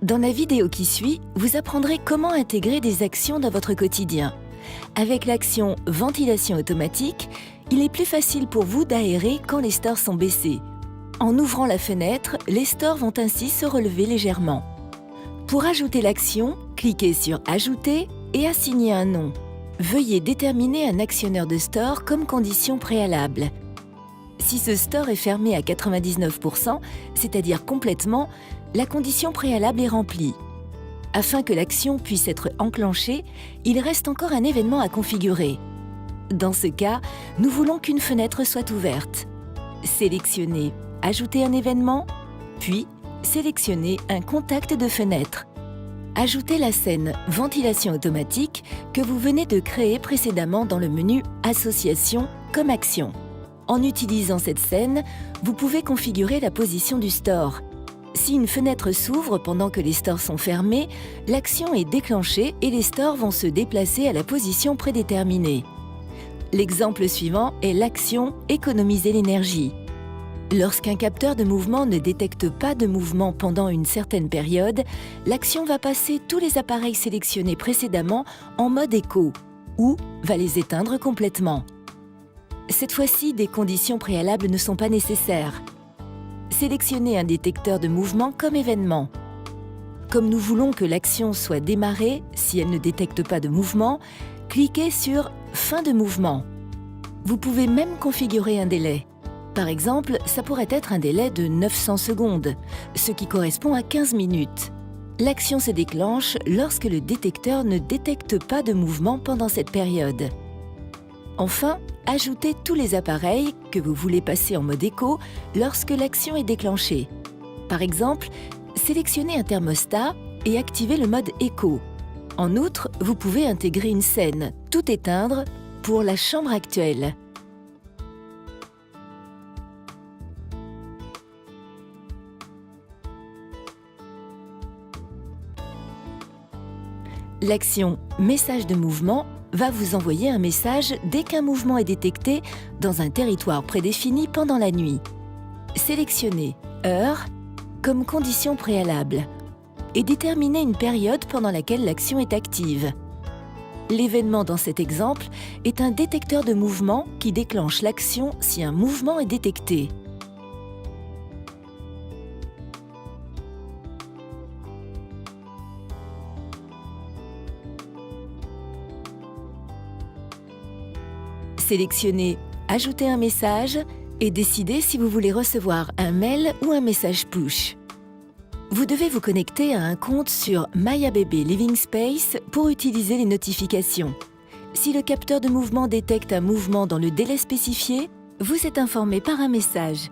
Dans la vidéo qui suit, vous apprendrez comment intégrer des actions dans votre quotidien. Avec l'action « Ventilation automatique », il est plus facile pour vous d'aérer quand les stores sont baissés. En ouvrant la fenêtre, les stores vont ainsi se relever légèrement. Pour ajouter l'action, cliquez sur « Ajouter » et assigner un nom. Veuillez déterminer un actionneur de store comme condition préalable. Si ce store est fermé à 99%, c'est-à-dire complètement, la condition préalable est remplie. Afin que l'action puisse être enclenchée, il reste encore un événement à configurer. Dans ce cas, nous voulons qu'une fenêtre soit ouverte. Sélectionnez « Ajouter un événement », puis sélectionnez un contact de fenêtre. Ajoutez la scène « Ventilation automatique » que vous venez de créer précédemment dans le menu « Association » comme action. En utilisant cette scène, vous pouvez configurer la position du store. Si une fenêtre s'ouvre pendant que les stores sont fermés, l'action est déclenchée et les stores vont se déplacer à la position prédéterminée. L'exemple suivant est l'action « Économiser l'énergie ». Lorsqu'un capteur de mouvement ne détecte pas de mouvement pendant une certaine période, l'action va passer tous les appareils sélectionnés précédemment en mode éco ou va les éteindre complètement. Cette fois-ci, des conditions préalables ne sont pas nécessaires. Sélectionnez un détecteur de mouvement comme événement. Comme nous voulons que l'action soit démarrée si elle ne détecte pas de mouvement, cliquez sur « Fin de mouvement ». Vous pouvez même configurer un délai. Par exemple, ça pourrait être un délai de 900 secondes, ce qui correspond à 15 minutes. L'action se déclenche lorsque le détecteur ne détecte pas de mouvement pendant cette période. Enfin, ajoutez tous les appareils que vous voulez passer en mode éco lorsque l'action est déclenchée. Par exemple, sélectionnez un thermostat et activez le mode éco. En outre, vous pouvez intégrer une scène « Tout éteindre » pour la chambre actuelle. L'action « Message de mouvement » va vous envoyer un message dès qu'un mouvement est détecté dans un territoire prédéfini pendant la nuit. Sélectionnez « Heure » comme condition préalable et déterminez une période pendant laquelle l'action est active. L'événement dans cet exemple est un détecteur de mouvement qui déclenche l'action si un mouvement est détecté. Sélectionnez « Ajouter un message » et décidez si vous voulez recevoir un mail ou un message push. Vous devez vous connecter à un compte sur MyABB Living Space pour utiliser les notifications. Si le capteur de mouvement détecte un mouvement dans le délai spécifié, vous êtes informé par un message.